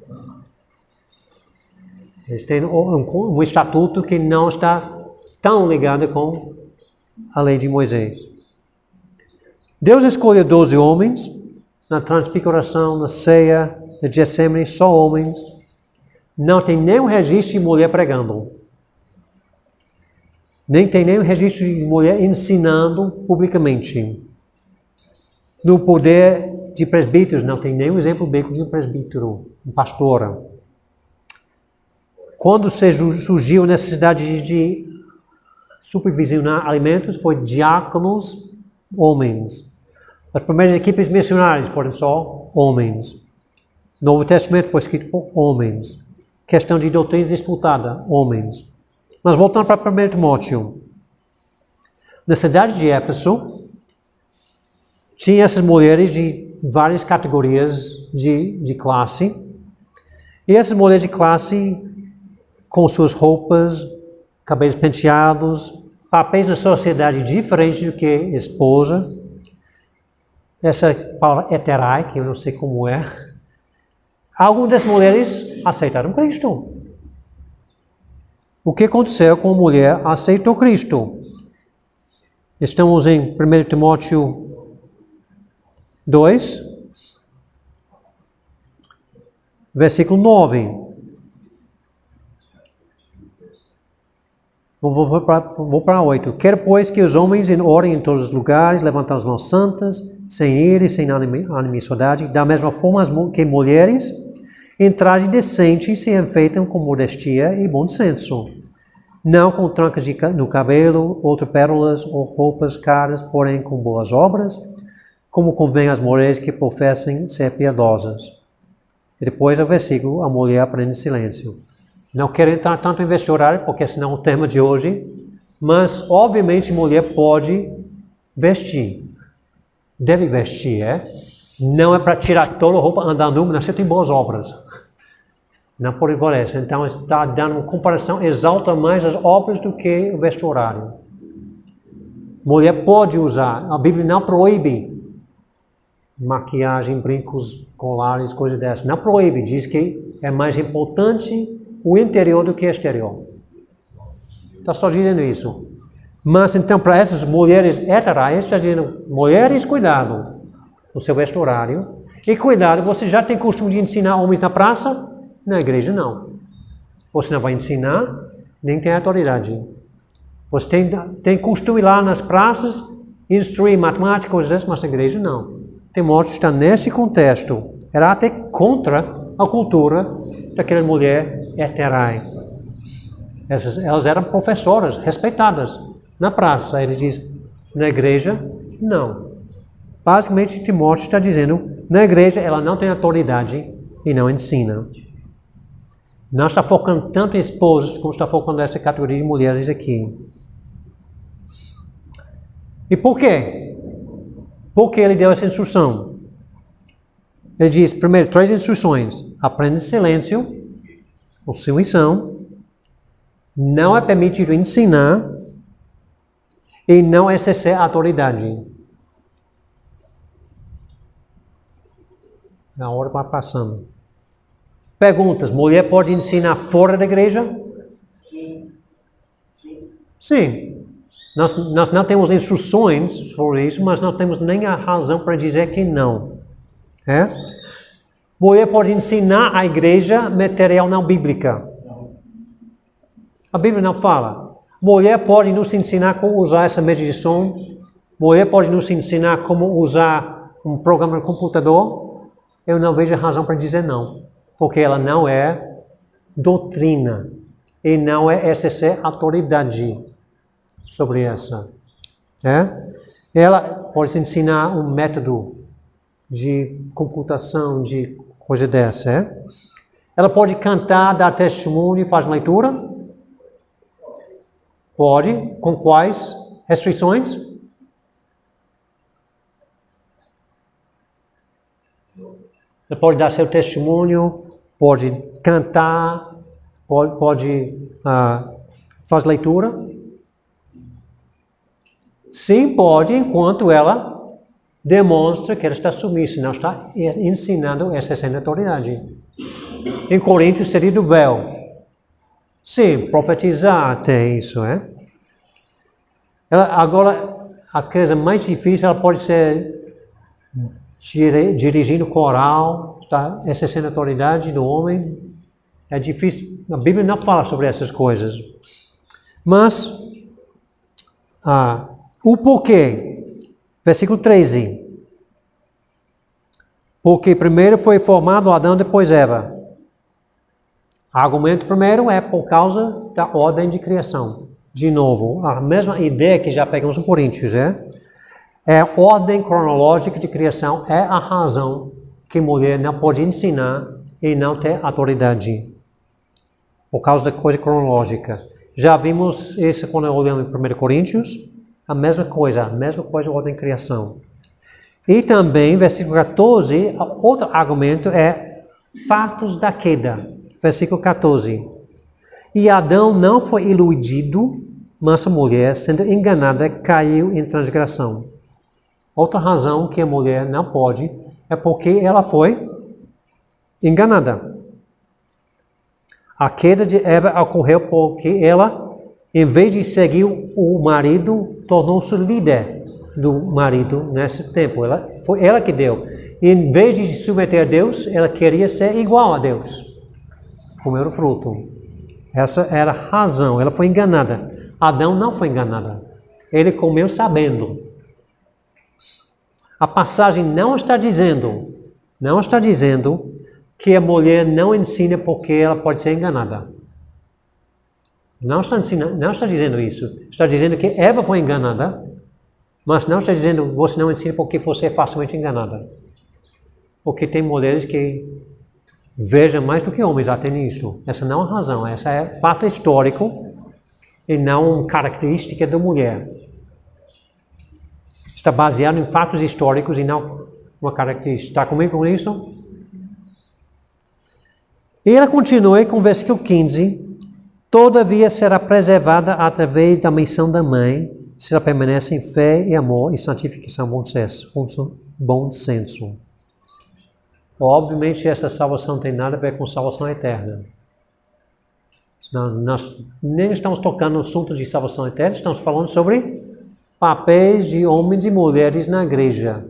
Eles têm um estatuto que não está tão ligado com a lei de Moisés. Deus escolheu 12 homens na transfiguração, na ceia, na Getsemane, só homens. Não tem nenhum registro de mulher pregando. Nem tem nenhum registro de mulher ensinando publicamente. No poder de presbíteros, não tem nenhum exemplo bíblico de um presbítero, um pastor. Quando surgiu a necessidade de supervisionar alimentos, foi diáconos, homens. As primeiras equipes missionárias foram só homens. O Novo Testamento foi escrito por homens. Questão de doutrina disputada, homens. Mas voltando para 1 Timóteo. Na cidade de Éfeso, tinha essas mulheres de várias categorias de classe. E essas mulheres de classe, com suas roupas, cabelos penteados, papéis na sociedade diferentes do que esposa. Essa palavra heterai, que eu não sei como é. Algumas das mulheres aceitaram Cristo. O que aconteceu com a mulher aceitou Cristo? Estamos em 1 Timóteo 2, versículo 9. Vou para 8. Quero, pois, que os homens orem em todos os lugares, levantando as mãos santas, sem ira e sem animosidade, da mesma forma que mulheres, em traje decente, se enfeitam com modestia e bom senso, não com trancas no cabelo, outras pérolas ou roupas caras, porém com boas obras, como convém às mulheres que professem ser piedosas. E depois o versículo, a mulher aprende em silêncio. Não quero entrar tanto em vestuário, porque senão é o tema de hoje, mas obviamente mulher pode vestir. Deve vestir, Não é para tirar toda a roupa, andar nu, mas você tem boas obras. Não pode parecer. Então está dando uma comparação, exalta mais as obras do que o vestuário. Mulher pode usar, a Bíblia não proíbe maquiagem, brincos, colares, coisas dessas. Não proíbe, diz que é mais importante o interior do que o exterior. Está só dizendo isso. Mas então para essas mulheres heterais, está dizendo, mulheres, cuidado com o seu vestuário. E cuidado, você já tem costume de ensinar homens na praça? Na igreja não. Você não vai ensinar, nem tem autoridade. Você tem costume lá nas praças, instruir matemática, coisas dessas, mas na igreja não. Timóteo está nesse contexto. Era até contra a cultura daquela mulher heterai. Elas eram professoras, respeitadas. Na praça, ele diz, na igreja, não. Basicamente, Timóteo está dizendo, na igreja ela não tem autoridade e não ensina. Não está focando tanto em esposas como está focando nessa categoria de mulheres aqui. E por quê? Porque ele deu essa instrução. Ele diz, primeiro, 3 instruções. Aprenda em silêncio, com submissão. Não é permitido ensinar e não exercer autoridade. A hora vai passando. Perguntas. Mulher pode ensinar fora da igreja? Sim. Nós não temos instruções sobre isso, mas não temos nem a razão para dizer que não. Mulher pode ensinar a igreja material não bíblica. A Bíblia não fala. Mulher pode nos ensinar como usar essa mesa de som. Mulher pode nos ensinar como usar um programa no computador. Eu não vejo razão para dizer não. Porque ela não é doutrina. E não é exercer autoridade sobre essa. Ela pode ensinar um método de computação, de coisa dessa. Ela pode cantar, dar testemunho, fazer leitura? Pode. Com quais restrições? Ela pode dar seu testemunho, pode cantar, pode fazer leitura. Sim, pode, enquanto ela demonstra que ela está submissa, não está ensinando, exercendo autoridade. Em Coríntios seria do véu. Sim, profetizar até isso, Agora, a coisa mais difícil, ela pode ser dirigindo coral, está exercendo a autoridade do homem. É difícil, a Bíblia não fala sobre essas coisas. Mas, o porquê? Versículo 13. Porque primeiro foi formado Adão, depois Eva. O argumento primeiro é por causa da ordem de criação. De novo, a mesma ideia que já pegamos em Coríntios, É a ordem cronológica de criação, é a razão que mulher não pode ensinar e não ter autoridade. Por causa da coisa cronológica. Já vimos isso quando olhamos em 1 Coríntios. A mesma coisa, a ordem de criação. E também, versículo 14, outro argumento é fatos da queda. Versículo 14. E Adão não foi iludido, mas a mulher, sendo enganada, caiu em transgressão. Outra razão que a mulher não pode é porque ela foi enganada. A queda de Eva ocorreu porque ela, em vez de seguir o marido, tornou-se líder do marido nesse tempo. Foi ela que deu. E em vez de se submeter a Deus, ela queria ser igual a Deus. Comer o fruto. Essa era a razão. Ela foi enganada. Adão não foi enganado. Ele comeu sabendo. A passagem não está dizendo que a mulher não ensina porque ela pode ser enganada. Não está dizendo isso. Está dizendo que Eva foi enganada, mas não está dizendo que você não ensina porque você é facilmente enganada. Porque tem mulheres que vejam mais do que homens até nisso. Essa não é a razão. Essa é fato histórico e não uma característica da mulher. Está baseado em fatos históricos e não uma característica. Está comigo com isso? E ela continua com o versículo 15. Todavia será preservada através da menção da mãe, se ela permanece em fé e amor e santificação bom senso. Obviamente essa salvação não tem nada a ver com salvação eterna. Nós nem estamos tocando no assunto de salvação eterna, estamos falando sobre papéis de homens e mulheres na igreja.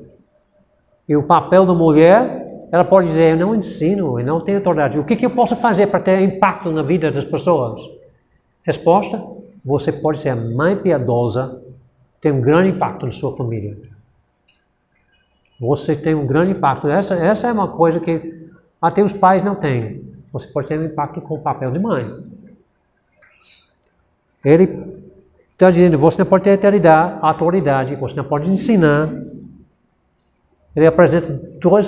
E o papel da mulher, ela pode dizer, eu não ensino, eu não tenho autoridade. O que eu posso fazer para ter impacto na vida das pessoas? Resposta, você pode ser a mãe piedosa, tem um grande impacto na sua família. Você tem um grande impacto. Essa é uma coisa que até os pais não têm. Você pode ter um impacto com o papel de mãe. Ele está dizendo, você não pode ter autoridade, você não pode ensinar. Ele apresenta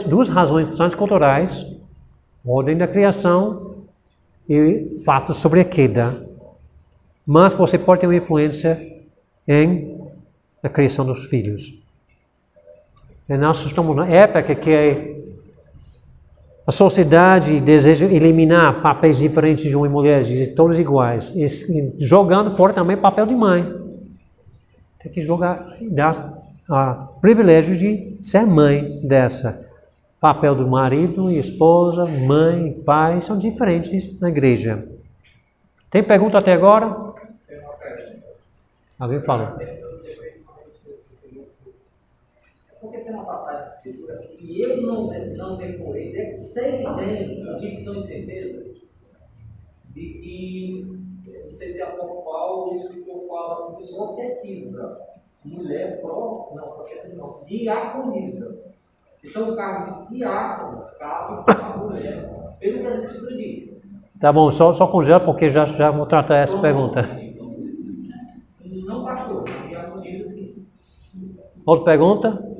duas razões transculturais, ordem da criação e fatos sobre a queda. Mas você pode ter uma influência na criação dos filhos. E nós estamos na época que a sociedade deseja eliminar papéis diferentes de homem e mulher, de todos iguais, e jogando fora também o papel de mãe. Tem que dar privilégio de ser mãe dessa. Papel do marido e esposa, mãe e pai são diferentes na igreja. Tem pergunta até agora? Alguém fala? Porque tem uma passagem de escritura que eu não decorei, sei que tem convicção e certeza de que, não sei se é apóstolo Paulo, o escritor fala que profetiza. Mulher profetiza não, diaconiza. Então o cargo de diácono cabe para a mulher. Pelo que a escritura diz. Tá bom, só congela porque já vou tratar essa pergunta. Não pastor, diaconiza sim. Outra pergunta?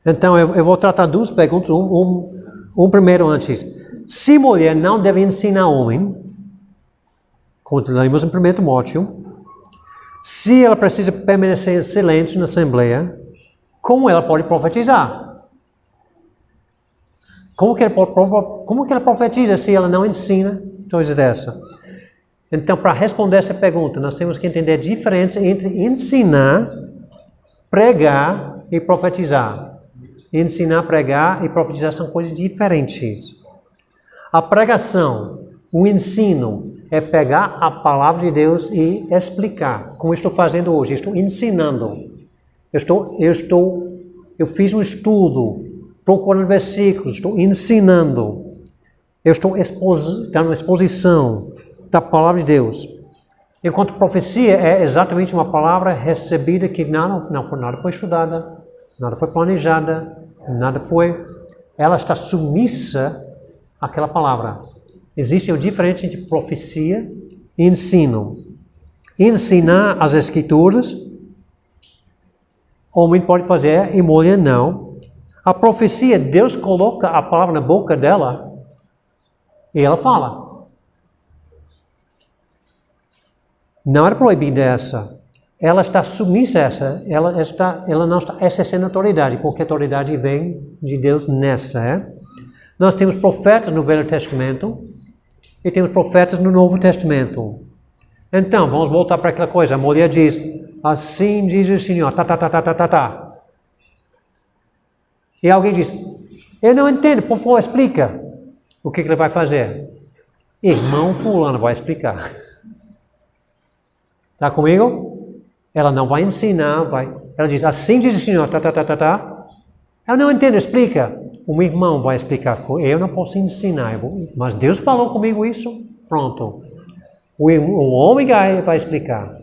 Então, eu vou tratar duas perguntas, um primeiro antes. Se mulher não deve ensinar homem, como lemos em 1 Timóteo, se ela precisa permanecer em silêncio na assembleia, como ela pode profetizar? Como que ela profetiza se ela não ensina coisa dessa? Então, para responder essa pergunta, nós temos que entender a diferença entre ensinar, pregar e profetizar. Ensinar, pregar e profetizar são coisas diferentes. A pregação, o ensino, é pegar a palavra de Deus e explicar, como eu estou fazendo hoje. Estou ensinando. Eu fiz um estudo, procurando versículos, estou ensinando. Eu estou dando uma exposição da palavra de Deus. Enquanto profecia é exatamente uma palavra recebida que nada foi estudada, nada foi planejada, ela está submissa àquela palavra. Existe uma diferença entre profecia e ensino. Ensinar as escrituras, homem pode fazer e mulher não. A profecia, Deus coloca a palavra na boca dela e ela fala. Não era proibida essa. Ela está submissa a essa. Ela não está exercendo autoridade, porque a autoridade vem de Deus nessa. Nós temos profetas no Velho Testamento e temos profetas no Novo Testamento. Então, vamos voltar para aquela coisa. A mulher diz, assim diz o Senhor, tá. E alguém diz, eu não entendo, por favor, explica. O que ele vai fazer? Irmão fulano vai explicar. Está comigo? Ela não vai ensinar, ela diz, assim diz o Senhor, tá. Eu não entendo, explica. O meu irmão vai explicar. Eu não posso ensinar, mas Deus falou comigo isso, pronto. O homem vai explicar.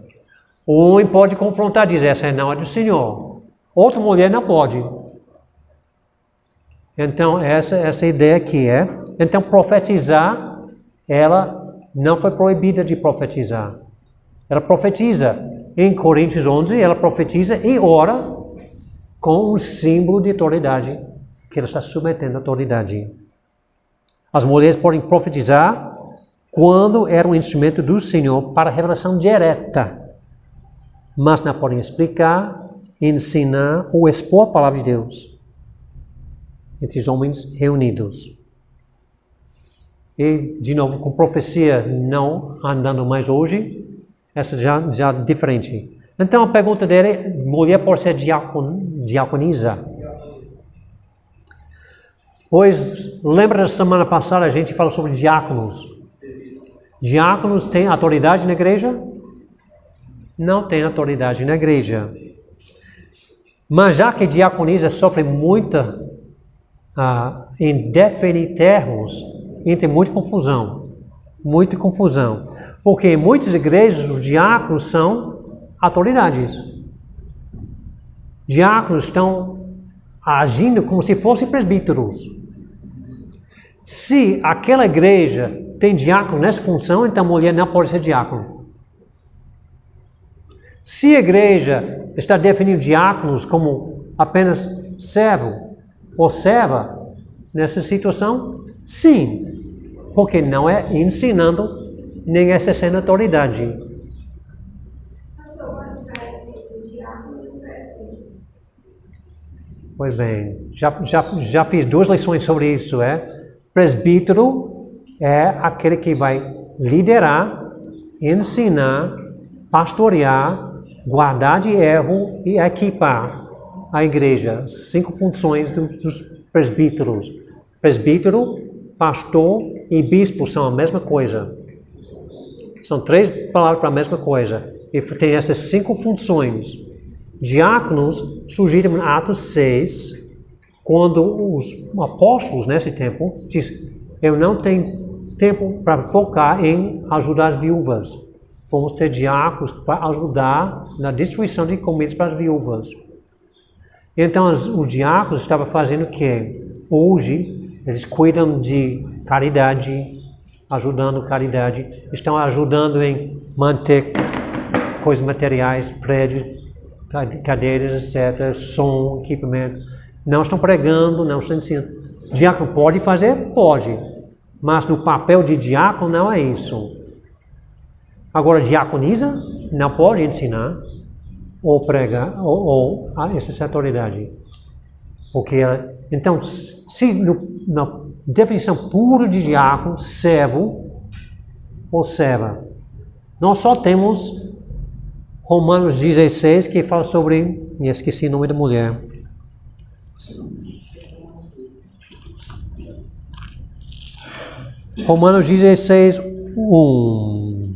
O homem pode confrontar, dizer, essa não é do Senhor. Outra mulher não pode. Então, essa ideia aqui é. Então, profetizar, ela não foi proibida de profetizar. Ela profetiza. Em Coríntios 11, ela profetiza e ora com um símbolo de autoridade, que ela está submetendo à autoridade. As mulheres podem profetizar quando era um instrumento do Senhor para revelação direta, mas não podem explicar, ensinar ou expor a palavra de Deus entre os homens reunidos. E, de novo, com profecia não andando mais hoje, essa já é diferente. Então, a pergunta dele é, mulher pode ser diaconisa? Pois, lembra da semana passada a gente falou sobre diáconos. Diáconos têm autoridade na igreja? Não tem autoridade na igreja. Mas já que diaconisa sofre muita, em definir termos, entra muita confusão. Porque em muitas igrejas os diáconos são autoridades. Diáconos estão agindo como se fossem presbíteros. Se aquela igreja tem diácono nessa função, então a mulher não pode ser diácono. Se a igreja está definindo diáconos como apenas servo ou serva, nessa situação, sim, porque não é ensinando nem exercendo autoridade. Pastor, qual a diferença entre o diácono e o presbítero? Pois bem, já fiz 2 lições sobre isso, Presbítero é aquele que vai liderar, ensinar, pastorear, guardar de erro e equipar a igreja. 5 funções dos presbíteros. Presbítero, pastor e bispo são a mesma coisa. São 3 palavras para a mesma coisa. E tem essas 5 funções. Diáconos surgiram em Atos 6, quando os apóstolos nesse tempo dizem, eu não tenho tempo para focar em ajudar as viúvas. Vamos ter diáconos para ajudar na distribuição de comidas para as viúvas. Então os diáconos estavam fazendo o quê? Hoje eles cuidam de caridade, ajudando caridade, estão ajudando em manter coisas materiais, prédios, cadeiras, etc., som, equipamento. Não estão pregando, não estão ensinando. Diácono pode fazer? Pode. Mas no papel de diácono não é isso. Agora, diaconisa não pode ensinar ou pregar ou exercer autoridade. Porque então, se na definição pura de diácono, servo ou serva, nós só temos Romanos 16 que fala sobre, esqueci o nome da mulher. Romanos 16, 1.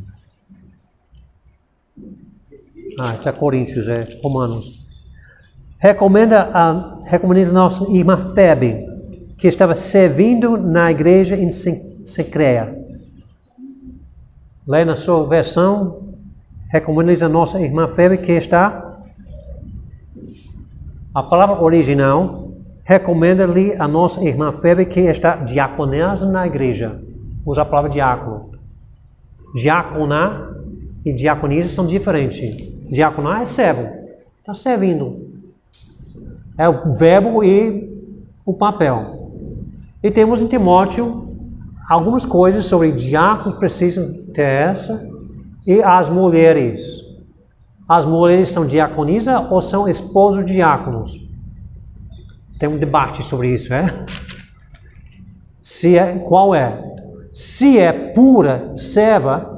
Está Coríntios, Romanos. Recomenda a nossa irmã Febe, que estava servindo na igreja em Secreia. Lê na sua versão, recomenda a nossa irmã Febe que está. A palavra original recomenda-lhe a nossa irmã Febe que está diaconando na igreja. Usa a palavra diácono. Diaconar e diaconisa são diferentes. Diaconar é servo. Está servindo. É o verbo e o papel. E temos em Timóteo algumas coisas sobre diáconos precisam ter essa. E as mulheres. As mulheres são diaconisa ou são esposos diáconos? Tem um debate sobre isso, Qual é? Se é pura, serva,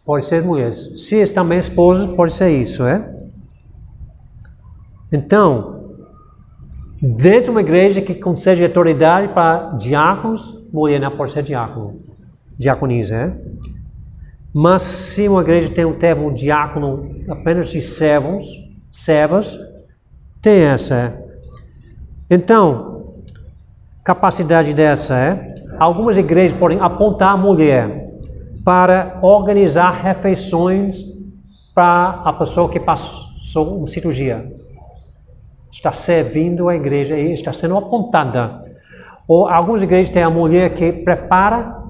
pode ser mulher. Se é também esposa, pode ser isso, é? Então, dentro de uma igreja que concede autoridade para diáconos, mulher não pode ser diácono, diaconisa, é? Mas se uma igreja tem um termo diácono apenas de servas, tem essa, é? Então, capacidade dessa, é? Algumas igrejas podem apontar a mulher para organizar refeições para a pessoa que passou uma cirurgia. Está servindo a igreja e está sendo apontada. Ou algumas igrejas têm a mulher que prepara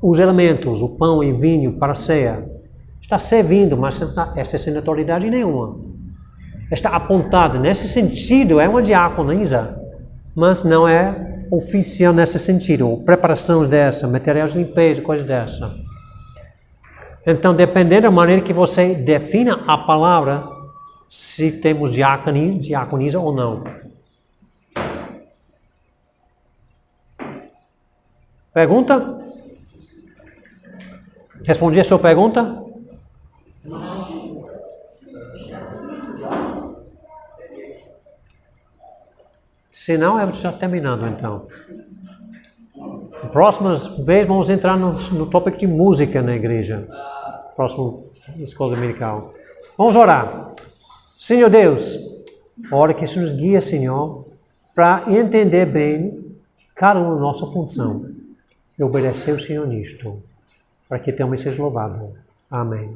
os elementos, o pão e vinho para a ceia. Está servindo, mas essa sem autoridade nenhuma. Está apontada. Nesse sentido, é uma diaconisa, mas não é oficial nesse sentido. Preparação dessa, materiais de limpeza, coisa dessa. Então, dependendo da maneira que você defina a palavra, se temos diaconisa ou não. Pergunta? Respondi a sua pergunta? Se não, eu já terminando então. Próximas vezes vamos entrar no tópico de música na igreja. Próximo escola dominical. Vamos orar. Senhor Deus, ora que isso nos guia, Senhor, para entender bem cada uma da nossa função e obedecer o Senhor nisto, para que teu nome seja louvado. Amém.